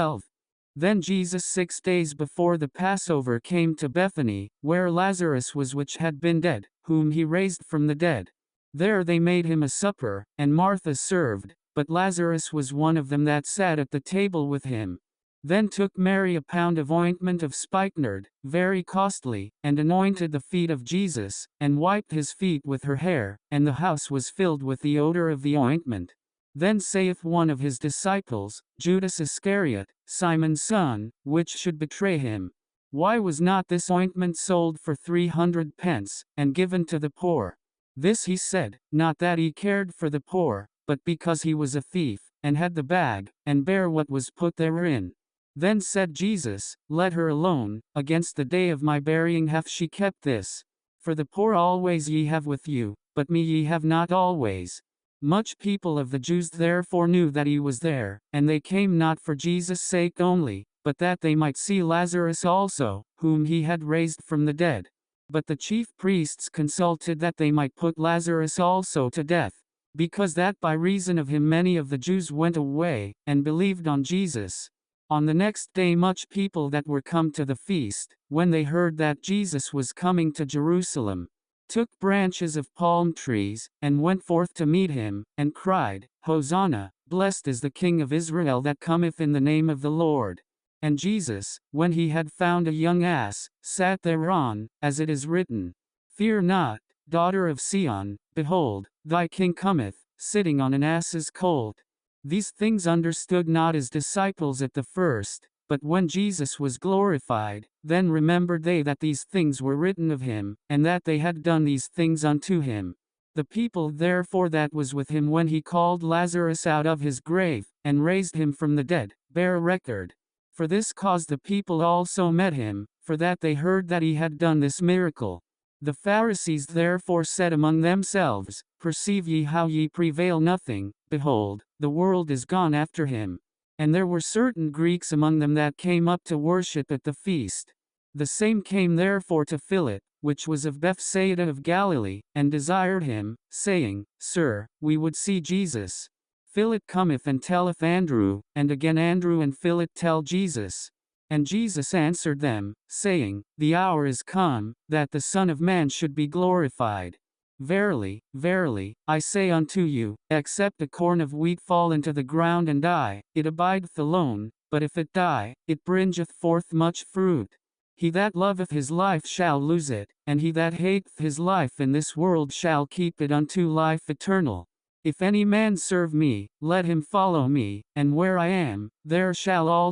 12. Then Jesus 6 days before the Passover came to Bethany, where Lazarus was which had been dead, whom he raised from the dead. There they made him a supper, and Martha served, but Lazarus was one of them that sat at the table with him. Then took Mary a pound of ointment of spikenard, very costly, and anointed the feet of Jesus, and wiped his feet with her hair, and the house was filled with the odor of the ointment. Then saith one of his disciples, Judas Iscariot, Simon's son, which should betray him, why was not this ointment sold for 300 pence, and given to the poor? This he said, not that he cared for the poor, but because he was a thief, and had the bag, and bare what was put therein. Then said Jesus, let her alone, against the day of my burying hath she kept this. For the poor always ye have with you, but me ye have not always. Much people of the Jews therefore knew that he was there, and they came not for Jesus' sake only, but that they might see Lazarus also, whom he had raised from the dead. But the chief priests consulted that they might put Lazarus also to death, because that by reason of him many of the Jews went away, and believed on Jesus. On the next day much people that were come to the feast, when they heard that Jesus was coming to Jerusalem, took branches of palm trees, and went forth to meet him, and cried, Hosanna, blessed is the King of Israel that cometh in the name of the Lord. And Jesus, when he had found a young ass, sat thereon, as it is written, Fear not, daughter of Sion, behold, thy King cometh, sitting on an ass's colt. These things understood not his disciples at the first, but when Jesus was glorified, then remembered they that these things were written of him, and that they had done these things unto him. The people therefore that was with him when he called Lazarus out of his grave, and raised him from the dead, bear record. For this cause the people also met him, for that they heard that he had done this miracle. The Pharisees therefore said among themselves, Perceive ye how ye prevail nothing, behold, the world is gone after him. And there were certain Greeks among them that came up to worship at the feast. The same came therefore to Philip, which was of Bethsaida of Galilee, and desired him, saying, Sir, we would see Jesus. Philip cometh and telleth Andrew, and again Andrew and Philip tell Jesus. And Jesus answered them, saying, The hour is come, that the Son of Man should be glorified. Verily, verily, I say unto you, except a corn of wheat fall into the ground and die, it abideth alone, but if it die, it bringeth forth much fruit. He that loveth his life shall lose it, and he that hateth his life in this world shall keep it unto life eternal. If any man serve me, let him follow me, and where I am, there shall also